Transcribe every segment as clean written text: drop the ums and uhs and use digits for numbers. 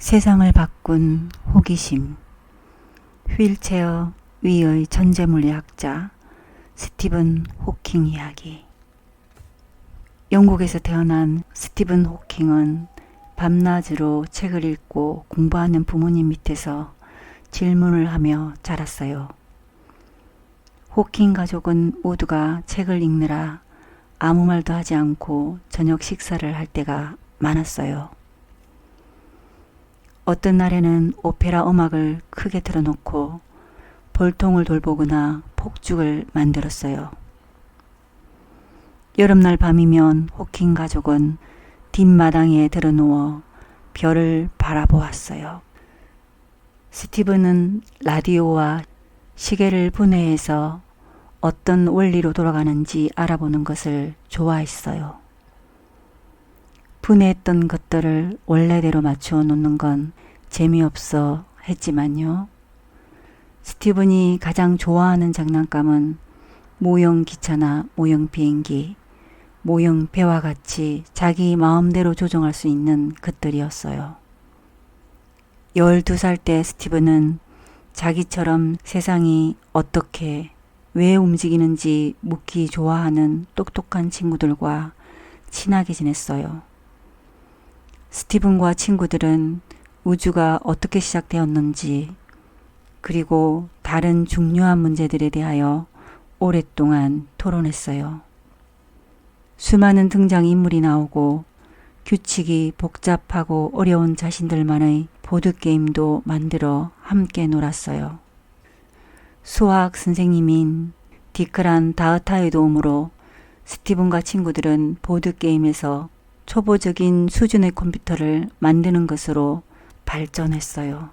세상을 바꾼 호기심. 휠체어 위의 천재물리학자 스티븐 호킹 이야기. 영국에서 태어난 스티븐 호킹은 밤낮으로 책을 읽고 공부하는 부모님 밑에서 질문을 하며 자랐어요. 호킹 가족은 모두가 책을 읽느라 아무 말도 하지 않고 저녁 식사를 할 때가 많았어요. 어떤 날에는 오페라 음악을 크게 틀어놓고 볼통을 돌보거나 폭죽을 만들었어요. 여름날 밤이면 호킹 가족은 뒷마당에 들어누워 별을 바라보았어요. 스티븐은 라디오와 시계를 분해해서 어떤 원리로 돌아가는지 알아보는 것을 좋아했어요. 분해했던 것들을 원래대로 맞추어 놓는 건 재미없어 했지만요. 스티븐이 가장 좋아하는 장난감은 모형 기차나 모형 비행기, 모형 배와 같이 자기 마음대로 조종할 수 있는 것들이었어요. 12살 때 스티븐은 자기처럼 세상이 어떻게, 왜 움직이는지 묻기 좋아하는 똑똑한 친구들과 친하게 지냈어요. 스티븐과 친구들은 우주가 어떻게 시작되었는지, 그리고 다른 중요한 문제들에 대하여 오랫동안 토론했어요. 수많은 등장인물이 나오고 규칙이 복잡하고 어려운 자신들만의 보드게임도 만들어 함께 놀았어요. 수학 선생님인 디크란 다흐타의 도움으로 스티븐과 친구들은 보드게임에서 초보적인 수준의 컴퓨터를 만드는 것으로 발전했어요.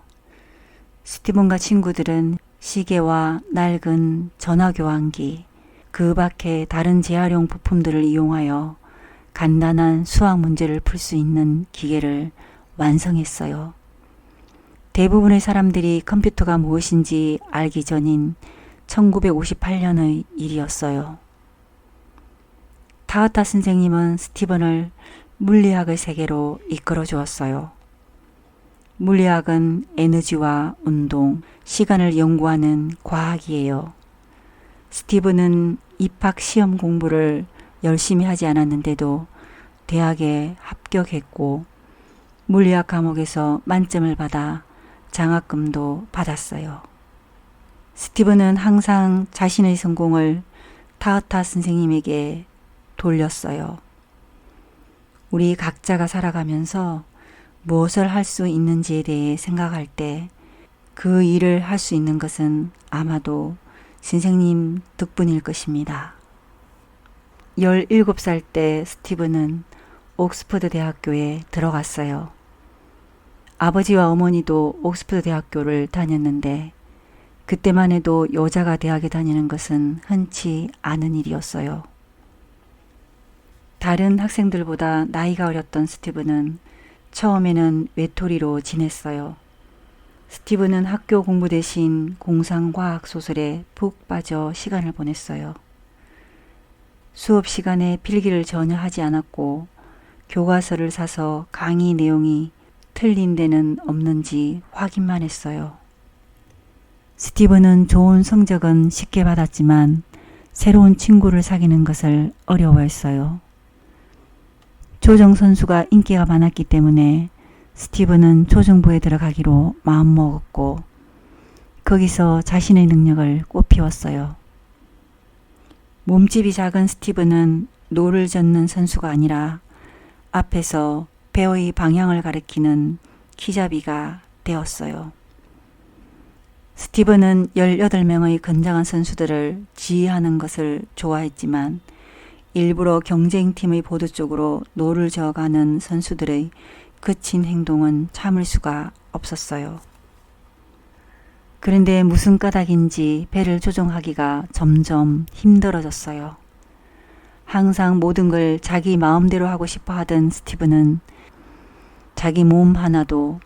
스티븐과 친구들은 시계와 낡은 전화교환기, 그 밖에 다른 재활용 부품들을 이용하여 간단한 수학 문제를 풀 수 있는 기계를 완성했어요. 대부분의 사람들이 컴퓨터가 무엇인지 알기 전인 1958년의 일이었어요. 다흐타 선생님은 스티븐을 물리학의 세계로 이끌어 주었어요. 물리학은 에너지와 운동, 시간을 연구하는 과학이에요. 스티븐은 입학 시험 공부를 열심히 하지 않았는데도 대학에 합격했고 물리학 과목에서 만점을 받아 장학금도 받았어요. 스티븐은 항상 자신의 성공을 다흐타 선생님에게 돌렸어요. 우리 각자가 살아가면서 무엇을 할 수 있는지에 대해 생각할 때 그 일을 할 수 있는 것은 아마도 선생님 덕분일 것입니다. 17살 때 스티븐은 옥스퍼드 대학교에 들어갔어요. 아버지와 어머니도 옥스퍼드 대학교를 다녔는데 그때만 해도 여자가 대학에 다니는 것은 흔치 않은 일이었어요. 다른 학생들보다 나이가 어렸던 스티븐은 처음에는 외톨이로 지냈어요. 스티븐은 학교 공부 대신 공상과학 소설에 푹 빠져 시간을 보냈어요. 수업 시간에 필기를 전혀 하지 않았고 교과서를 사서 강의 내용이 틀린 데는 없는지 확인만 했어요. 스티븐은 좋은 성적은 쉽게 받았지만 새로운 친구를 사귀는 것을 어려워했어요. 조정 선수가 인기가 많았기 때문에 스티븐은 조정부에 들어가기로 마음먹었고 거기서 자신의 능력을 꽃피웠어요. 몸집이 작은 스티븐은 노를 젓는 선수가 아니라 앞에서 배의 방향을 가리키는 키잡이가 되었어요. 스티븐은 18명의 건장한 선수들을 지휘하는 것을 좋아했지만 일부러 경쟁팀의 보드 쪽으로 노를 저어가는 선수들의 거친 행동은 참을 수가 없었어요. 그런데 무슨 까닭인지 배를 조종하기가 점점 힘들어졌어요. 항상 모든 걸 자기 마음대로 하고 싶어 하던 스티븐은 자기 몸 하나도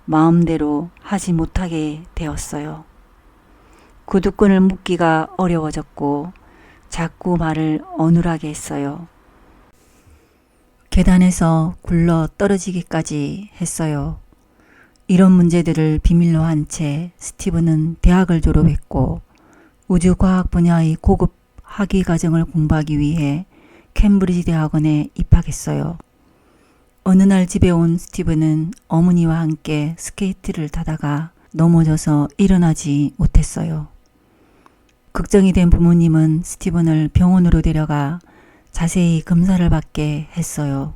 마음대로 하지 못하게 되었어요. 구두끈을 묶기가 어려워졌고 자꾸 말을 어눌하게 했어요. 계단에서 굴러 떨어지기까지 했어요. 이런 문제들을 비밀로 한 채 스티븐은 대학을 졸업했고 우주과학 분야의 고급 학위 과정을 공부하기 위해 캠브리지 대학원에 입학했어요. 어느 날 집에 온 스티븐은 어머니와 함께 스케이트를 타다가 넘어져서 일어나지 못했어요. 걱정이 된 부모님은 스티븐을 병원으로 데려가 자세히 검사를 받게 했어요.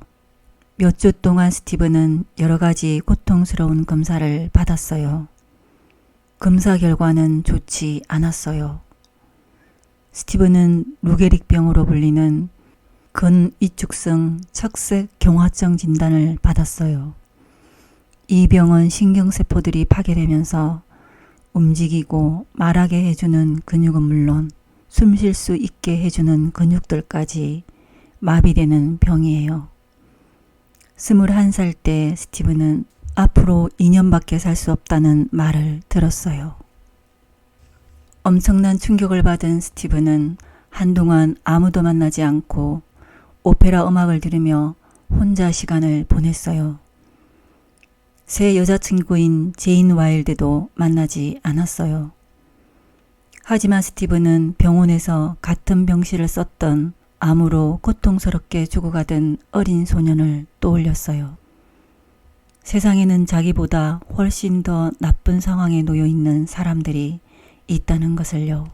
몇 주 동안 스티븐은 여러 가지 고통스러운 검사를 받았어요. 검사 결과는 좋지 않았어요. 스티븐은 루게릭병으로 불리는 근위축성 척색경화증 진단을 받았어요. 이 병은 신경세포들이 파괴되면서 움직이고 말하게 해주는 근육은 물론 숨 쉴 수 있게 해주는 근육들까지 마비되는 병이에요. 21살 때 스티븐은 앞으로 2년밖에 살 수 없다는 말을 들었어요. 엄청난 충격을 받은 스티븐은 한동안 아무도 만나지 않고 오페라 음악을 들으며 혼자 시간을 보냈어요. 새 여자친구인 제인 와일드도 만나지 않았어요. 하지만 스티븐은 병원에서 같은 병실을 썼던 암으로 고통스럽게 죽어가던 어린 소년을 떠올렸어요. 세상에는 자기보다 훨씬 더 나쁜 상황에 놓여 있는 사람들이 있다는 것을요.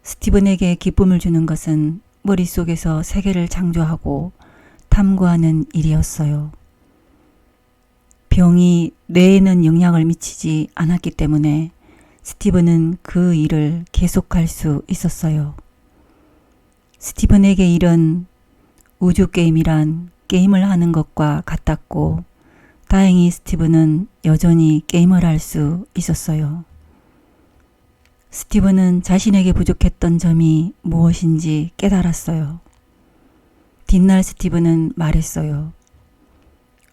스티븐에게 기쁨을 주는 것은 머릿속에서 세계를 창조하고 탐구하는 일이었어요. 병이 뇌에는 영향을 미치지 않았기 때문에 스티븐은 그 일을 계속할 수 있었어요. 스티븐에게 일은 우주게임이란 게임을 하는 것과 같았고 다행히 스티븐은 여전히 게임을 할 수 있었어요. 스티븐은 자신에게 부족했던 점이 무엇인지 깨달았어요. 뒷날 스티븐은 말했어요.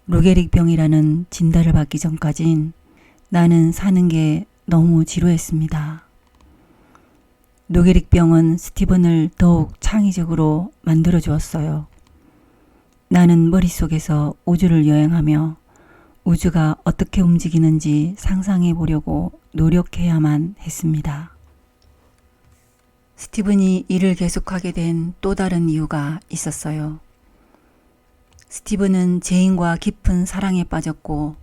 루게릭병이라는 진단을 받기 전까진 나는 사는 게 너무 지루했습니다. 루게릭병은 스티븐을 더욱 창의적으로 만들어 주었어요. 나는 머릿속에서 우주를 여행하며 우주가 어떻게 움직이는지 상상해 보려고 노력해야만 했습니다. 스티븐이 일을 계속하게 된 또 다른 이유가 있었어요. 스티븐은 제인과 깊은 사랑에 빠졌고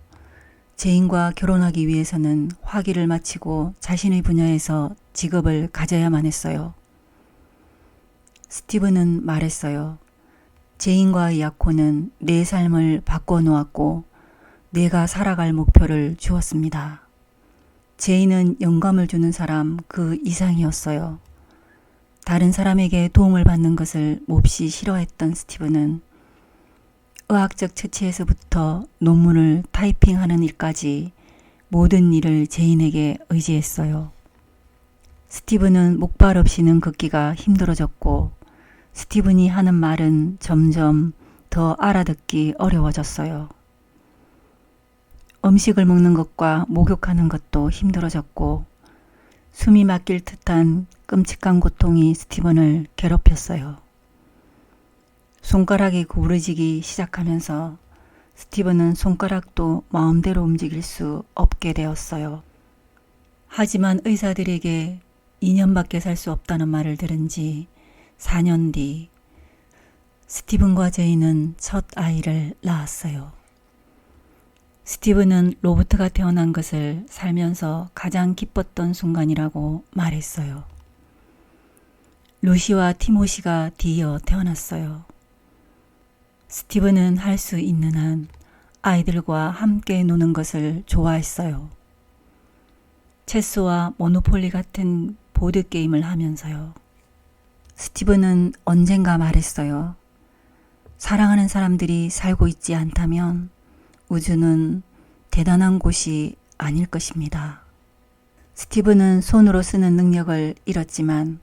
제인과 결혼하기 위해서는 학위를 마치고 자신의 분야에서 직업을 가져야만 했어요. 스티븐은 말했어요. 제인과의 약혼은 내 삶을 바꿔놓았고 내가 살아갈 목표를 주었습니다. 제인은 영감을 주는 사람 그 이상이었어요. 다른 사람에게 도움을 받는 것을 몹시 싫어했던 스티븐은 의학적 처치에서부터 논문을 타이핑하는 일까지 모든 일을 제인에게 의지했어요. 스티븐은 목발 없이는 걷기가 힘들어졌고 스티븐이 하는 말은 점점 더 알아듣기 어려워졌어요. 음식을 먹는 것과 목욕하는 것도 힘들어졌고 숨이 막힐 듯한 끔찍한 고통이 스티븐을 괴롭혔어요. 손가락이 구부러지기 시작하면서 스티븐은 손가락도 마음대로 움직일 수 없게 되었어요. 하지만 의사들에게 2년밖에 살 수 없다는 말을 들은 지 4년 뒤 스티븐과 제인은 첫 아이를 낳았어요. 스티븐은 로버트가 태어난 것을 살면서 가장 기뻤던 순간이라고 말했어요. 루시와 티모시가 뒤이어 태어났어요. 스티븐은 할 수 있는 한 아이들과 함께 노는 것을 좋아했어요. 체스와 모노폴리 같은 보드게임을 하면서요. 스티븐은 언젠가 말했어요. 사랑하는 사람들이 살고 있지 않다면 우주는 대단한 곳이 아닐 것입니다. 스티븐은 손으로 쓰는 능력을 잃었지만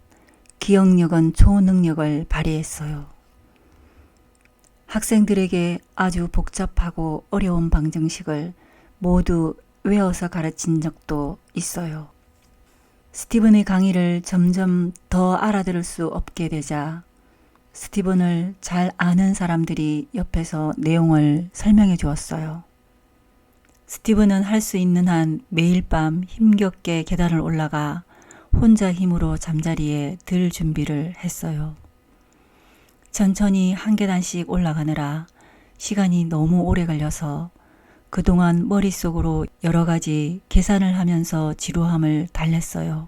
기억력은 초능력을 발휘했어요. 학생들에게 아주 복잡하고 어려운 방정식을 모두 외워서 가르친 적도 있어요. 스티븐의 강의를 점점 더 알아들을 수 없게 되자 스티븐을 잘 아는 사람들이 옆에서 내용을 설명해 주었어요. 스티븐은 할 수 있는 한 매일 밤 힘겹게 계단을 올라가 혼자 힘으로 잠자리에 들 준비를 했어요. 천천히 한 계단씩 올라가느라 시간이 너무 오래 걸려서 그동안 머릿속으로 여러 가지 계산을 하면서 지루함을 달랬어요.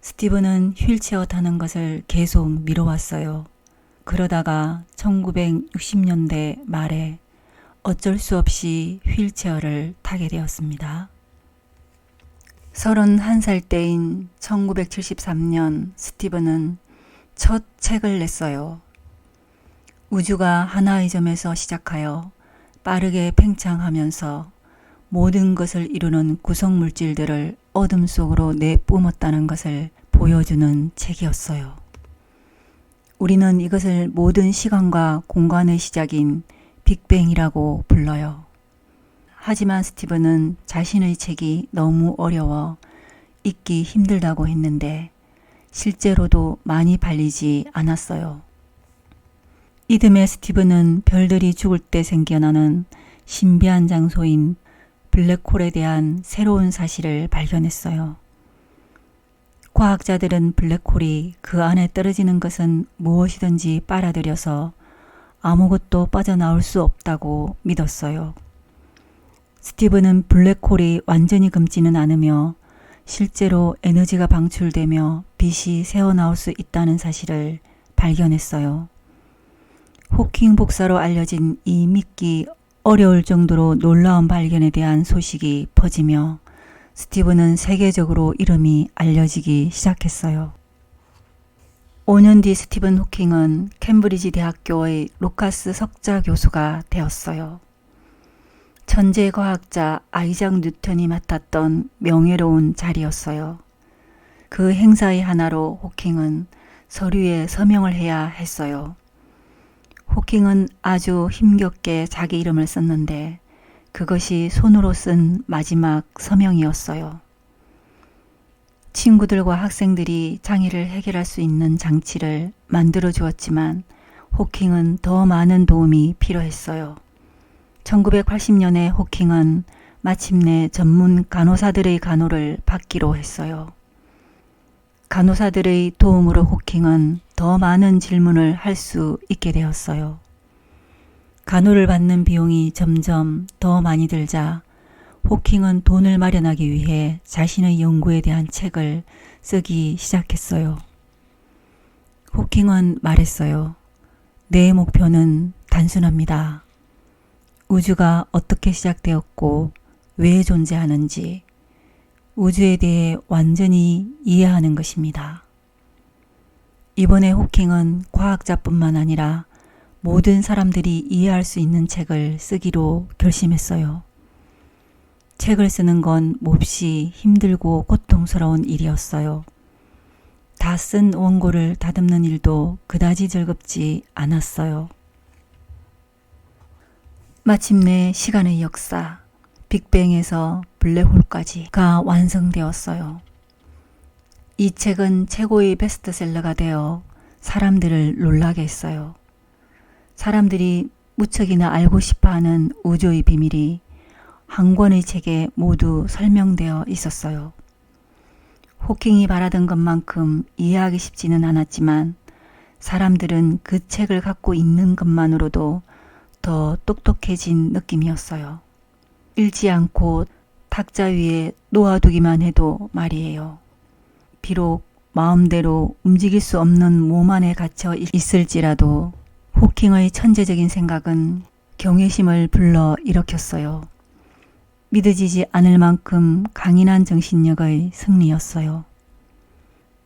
스티븐은 휠체어 타는 것을 계속 미뤄왔어요. 그러다가 1960년대 말에 어쩔 수 없이 휠체어를 타게 되었습니다. 31살 때인 1973년 스티븐은 첫 책을 냈어요. 우주가 하나의 점에서 시작하여 빠르게 팽창하면서 모든 것을 이루는 구성물질들을 어둠 속으로 내뿜었다는 것을 보여주는 책이었어요. 우리는 이것을 모든 시간과 공간의 시작인 빅뱅이라고 불러요. 하지만 스티븐은 자신의 책이 너무 어려워 읽기 힘들다고 했는데 실제로도 많이 팔리지 않았어요. 이듬해 스티븐은 별들이 죽을 때 생겨나는 신비한 장소인 블랙홀에 대한 새로운 사실을 발견했어요. 과학자들은 블랙홀이 그 안에 떨어지는 것은 무엇이든지 빨아들여서 아무것도 빠져나올 수 없다고 믿었어요. 스티븐은 블랙홀이 완전히 금지는 않으며 실제로 에너지가 방출되며 빛이 새어나올 수 있다는 사실을 발견했어요. 호킹 복사로 알려진 이 믿기 어려울 정도로 놀라운 발견에 대한 소식이 퍼지며 스티븐은 세계적으로 이름이 알려지기 시작했어요. 5년 뒤 스티븐 호킹은 캠브리지 대학교의 루카스 석좌 교수가 되었어요. 천재 과학자 아이작 뉴턴이 맡았던 명예로운 자리였어요. 그 행사의 하나로 호킹은 서류에 서명을 해야 했어요. 호킹은 아주 힘겹게 자기 이름을 썼는데 그것이 손으로 쓴 마지막 서명이었어요. 친구들과 학생들이 장애를 해결할 수 있는 장치를 만들어 주었지만 호킹은 더 많은 도움이 필요했어요. 1980년에 호킹은 마침내 전문 간호사들의 간호를 받기로 했어요. 간호사들의 도움으로 호킹은 더 많은 질문을 할 수 있게 되었어요. 간호를 받는 비용이 점점 더 많이 들자 호킹은 돈을 마련하기 위해 자신의 연구에 대한 책을 쓰기 시작했어요. 호킹은 말했어요. 내 목표는 단순합니다. 우주가 어떻게 시작되었고 왜 존재하는지 우주에 대해 완전히 이해하는 것입니다. 이번에 호킹은 과학자뿐만 아니라 모든 사람들이 이해할 수 있는 책을 쓰기로 결심했어요. 책을 쓰는 건 몹시 힘들고 고통스러운 일이었어요. 다 쓴 원고를 다듬는 일도 그다지 즐겁지 않았어요. 마침내 시간의 역사, 빅뱅에서 블랙홀까지가 완성되었어요. 이 책은 최고의 베스트셀러가 되어 사람들을 놀라게 했어요. 사람들이 무척이나 알고 싶어하는 우주의 비밀이 한 권의 책에 모두 설명되어 있었어요. 호킹이 바라던 것만큼 이해하기 쉽지는 않았지만 사람들은 그 책을 갖고 있는 것만으로도 더 똑똑해진 느낌이었어요. 읽지 않고 탁자 위에 놓아두기만 해도 말이에요. 비록 마음대로 움직일 수 없는 몸 안에 갇혀 있을지라도 호킹의 천재적인 생각은 경외심을 불러 일으켰어요. 믿어지지 않을 만큼 강인한 정신력의 승리였어요.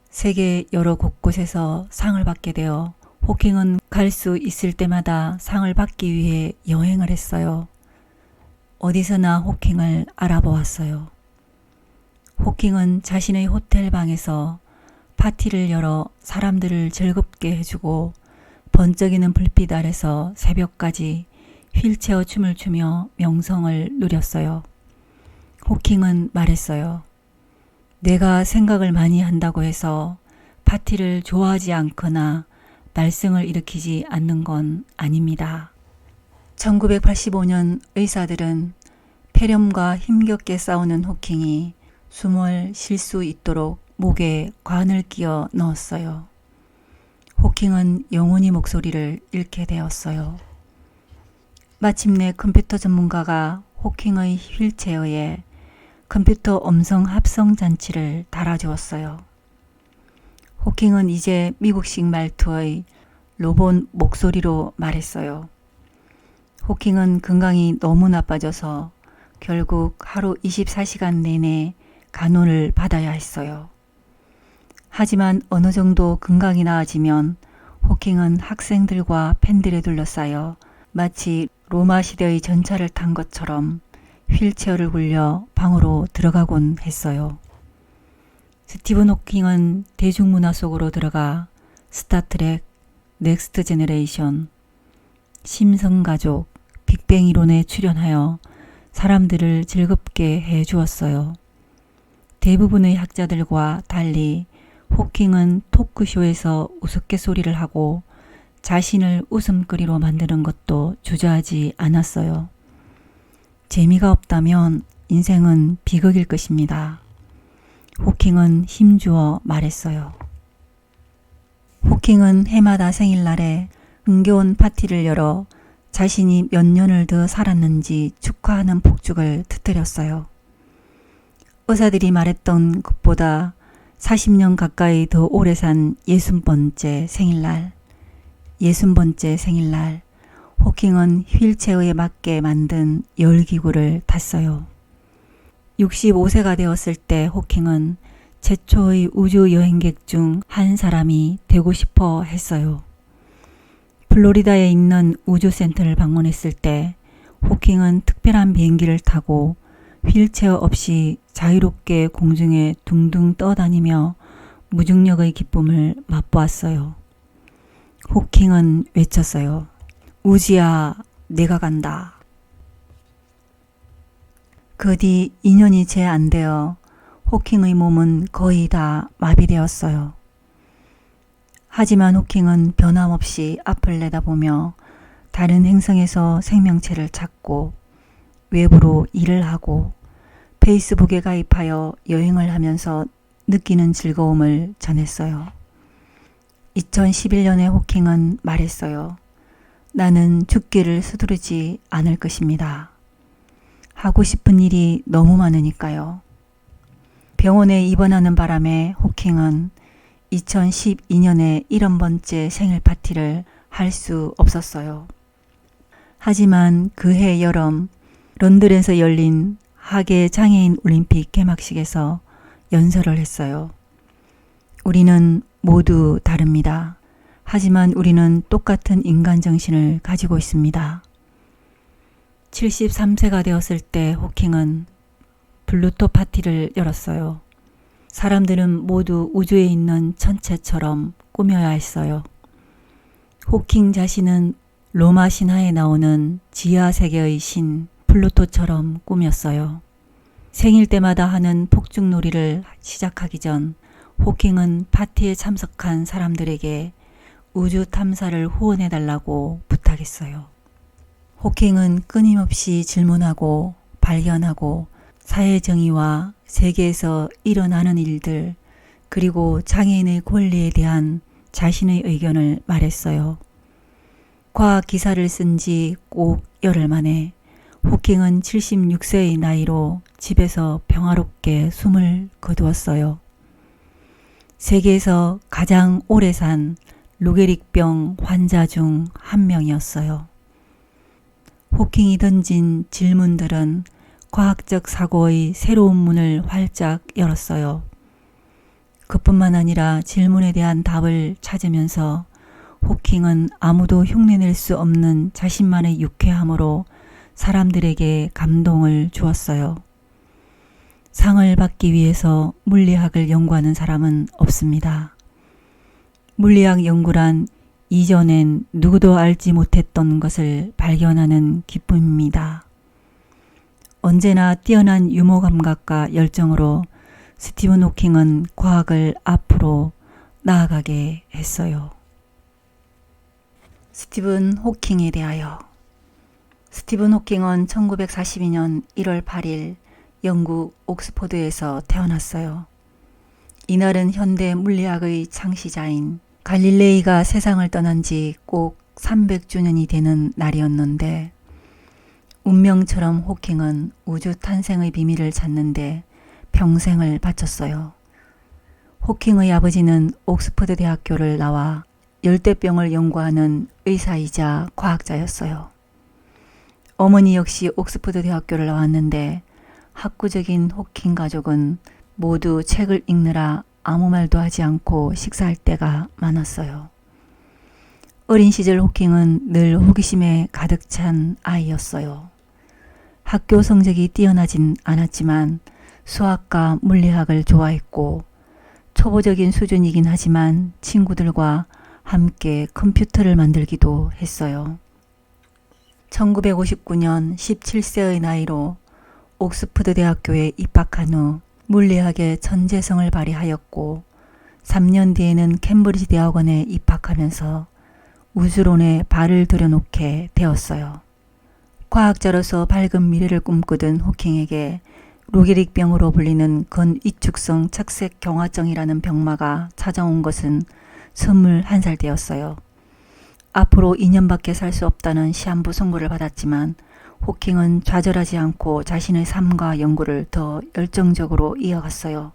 세계 여러 곳곳에서 상을 받게 되어 호킹은 갈 수 있을 때마다 상을 받기 위해 여행을 했어요. 어디서나 호킹을 알아보았어요. 호킹은 자신의 호텔 방에서 파티를 열어 사람들을 즐겁게 해주고 번쩍이는 불빛 아래서 새벽까지 휠체어 춤을 추며 명성을 누렸어요. 호킹은 말했어요. 내가 생각을 많이 한다고 해서 파티를 좋아하지 않거나 말썽을 일으키지 않는 건 아닙니다. 1985년 의사들은 폐렴과 힘겹게 싸우는 호킹이 숨을 쉴 수 있도록 목에 관을 끼워 넣었어요. 호킹은 영원히 목소리를 잃게 되었어요. 마침내 컴퓨터 전문가가 호킹의 휠체어에 컴퓨터 음성 합성 장치를 달아주었어요. 호킹은 이제 미국식 말투의 로봇 목소리로 말했어요. 호킹은 건강이 너무 나빠져서 결국 하루 24시간 내내 간호를 받아야 했어요. 하지만 어느 정도 건강이 나아지면 호킹은 학생들과 팬들에 둘러싸여 마치 로마 시대의 전차를 탄 것처럼 휠체어를 굴려 방으로 들어가곤 했어요. 스티븐 호킹은 대중문화 속으로 들어가 스타트렉, 넥스트 제너레이션, 심성가족, 빅뱅 이론에 출연하여 사람들을 즐겁게 해 주었어요. 대부분의 학자들과 달리 호킹은 토크쇼에서 우스갯소리를 하고 자신을 웃음거리로 만드는 것도 주저하지 않았어요. 재미가 없다면 인생은 비극일 것입니다. 호킹은 힘주어 말했어요. 호킹은 해마다 생일날에 흥겨운 파티를 열어 자신이 몇 년을 더 살았는지 축하하는 폭죽을 터뜨렸어요. 의사들이 말했던 것보다 40년 가까이 더 오래 산 60번째 생일날, 60번째 생일날, 호킹은 휠체어에 맞게 만든 열기구를 탔어요. 65세가 되었을 때 호킹은 최초의 우주 여행객 중 한 사람이 되고 싶어 했어요. 플로리다에 있는 우주센터를 방문했을 때 호킹은 특별한 비행기를 타고 휠체어 없이 자유롭게 공중에 둥둥 떠다니며 무중력의 기쁨을 맛보았어요. 호킹은 외쳤어요. 우지야, 내가 간다. 그 뒤 2년이 채 안 되어 호킹의 몸은 거의 다 마비되었어요. 하지만 호킹은 변함없이 앞을 내다보며 다른 행성에서 생명체를 찾고 외부로 일을 하고 페이스북에 가입하여 여행을 하면서 느끼는 즐거움을 전했어요. 2011년에 호킹은 말했어요. 나는 죽기를 서두르지 않을 것입니다. 하고 싶은 일이 너무 많으니까요. 병원에 입원하는 바람에 호킹은 2012년에 71번째 생일 파티를 할 수 없었어요. 하지만 그해 여름 런던에서 열린 하계 장애인 올림픽 개막식에서 연설을 했어요. 우리는 모두 다릅니다. 하지만 우리는 똑같은 인간 정신을 가지고 있습니다. 73세가 되었을 때 호킹은 플루토 파티를 열었어요. 사람들은 모두 우주에 있는 천체처럼 꾸며야 했어요. 호킹 자신은 로마 신화에 나오는 지하 세계의 신 플루토처럼 꾸몄어요. 생일 때마다 하는 폭죽놀이를 시작하기 전 호킹은 파티에 참석한 사람들에게 우주 탐사를 후원해달라고 부탁했어요. 호킹은 끊임없이 질문하고 발견하고 사회정의와 세계에서 일어나는 일들 그리고 장애인의 권리에 대한 자신의 의견을 말했어요. 과학 기사를 쓴 지 꼭 열흘 만에 호킹은 76세의 나이로 집에서 평화롭게 숨을 거두었어요. 세계에서 가장 오래 산 루게릭병 환자 중 한 명이었어요. 호킹이 던진 질문들은 과학적 사고의 새로운 문을 활짝 열었어요. 그뿐만 아니라 질문에 대한 답을 찾으면서 호킹은 아무도 흉내낼 수 없는 자신만의 유쾌함으로 사람들에게 감동을 주었어요. 상을 받기 위해서 물리학을 연구하는 사람은 없습니다. 물리학 연구란 이전엔 누구도 알지 못했던 것을 발견하는 기쁨입니다. 언제나 뛰어난 유머 감각과 열정으로 스티븐 호킹은 과학을 앞으로 나아가게 했어요. 스티븐 호킹에 대하여 스티븐 호킹은 1942년 1월 8일 영국 옥스포드에서 태어났어요. 이날은 현대 물리학의 창시자인 갈릴레이가 세상을 떠난 지 꼭 300주년이 되는 날이었는데, 운명처럼 호킹은 우주 탄생의 비밀을 찾는데 평생을 바쳤어요. 호킹의 아버지는 옥스퍼드 대학교를 나와 열대병을 연구하는 의사이자 과학자였어요. 어머니 역시 옥스퍼드 대학교를 나왔는데 학구적인 호킹 가족은 모두 책을 읽느라 아무 말도 하지 않고 식사할 때가 많았어요. 어린 시절 호킹은 늘 호기심에 가득 찬 아이였어요. 학교 성적이 뛰어나진 않았지만 수학과 물리학을 좋아했고, 초보적인 수준이긴 하지만 친구들과 함께 컴퓨터를 만들기도 했어요. 1959년 17세의 나이로 옥스퍼드 대학교에 입학한 후 물리학의 천재성을 발휘하였고, 3년 뒤에는 캠브리지 대학원에 입학하면서 우주론에 발을 들여놓게 되었어요. 과학자로서 밝은 미래를 꿈꾸던 호킹에게 루게릭병으로 불리는 근위축성 착색 경화증이라는 병마가 찾아온 것은 21살 때였어요. 앞으로 2년밖에 살 수 없다는 시한부 선고를 받았지만 호킹은 좌절하지 않고 자신의 삶과 연구를 더 열정적으로 이어갔어요.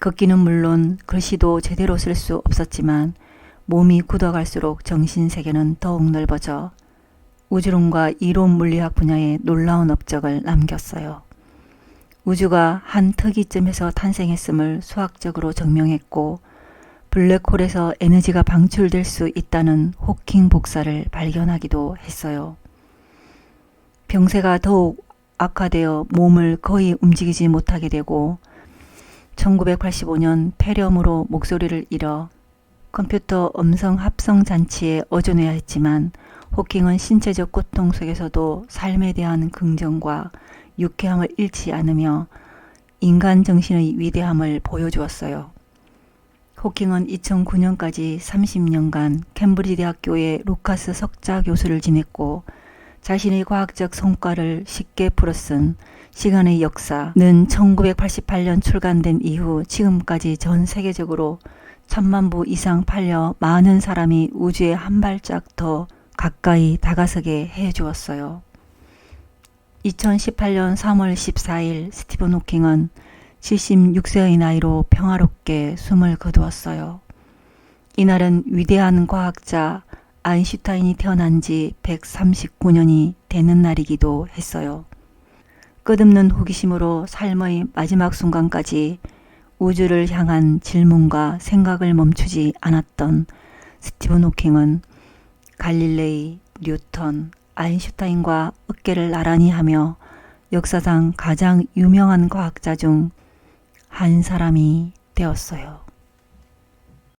걷기는 물론 글씨도 제대로 쓸 수 없었지만 몸이 굳어갈수록 정신세계는 더욱 넓어져 우주론과 이론 물리학 분야에 놀라운 업적을 남겼어요. 우주가 한 특이점에서 탄생했음을 수학적으로 증명했고, 블랙홀에서 에너지가 방출될 수 있다는 호킹 복사를 발견하기도 했어요. 병세가 더욱 악화되어 몸을 거의 움직이지 못하게 되고 1985년 폐렴으로 목소리를 잃어 컴퓨터 음성 합성 장치에 의존해야 했지만, 호킹은 신체적 고통 속에서도 삶에 대한 긍정과 유쾌함을 잃지 않으며 인간 정신의 위대함을 보여주었어요. 호킹은 2009년까지 30년간 캠브리지 대학교의 루카스 석좌 교수를 지냈고, 자신의 과학적 성과를 쉽게 풀어쓴 시간의 역사는 1988년 출간된 이후 지금까지 전 세계적으로 1000만 부 이상 팔려 많은 사람이 우주에 한 발짝 더 가까이 다가서게 해주었어요. 2018년 3월 14일 스티븐 호킹은 76세의 나이로 평화롭게 숨을 거두었어요. 이날은 위대한 과학자 아인슈타인이 태어난 지 139년이 되는 날이기도 했어요. 끝없는 호기심으로 삶의 마지막 순간까지 우주를 향한 질문과 생각을 멈추지 않았던 스티븐 호킹은 갈릴레이, 뉴턴, 아인슈타인과 어깨를 나란히 하며 역사상 가장 유명한 과학자 중 한 사람이 되었어요.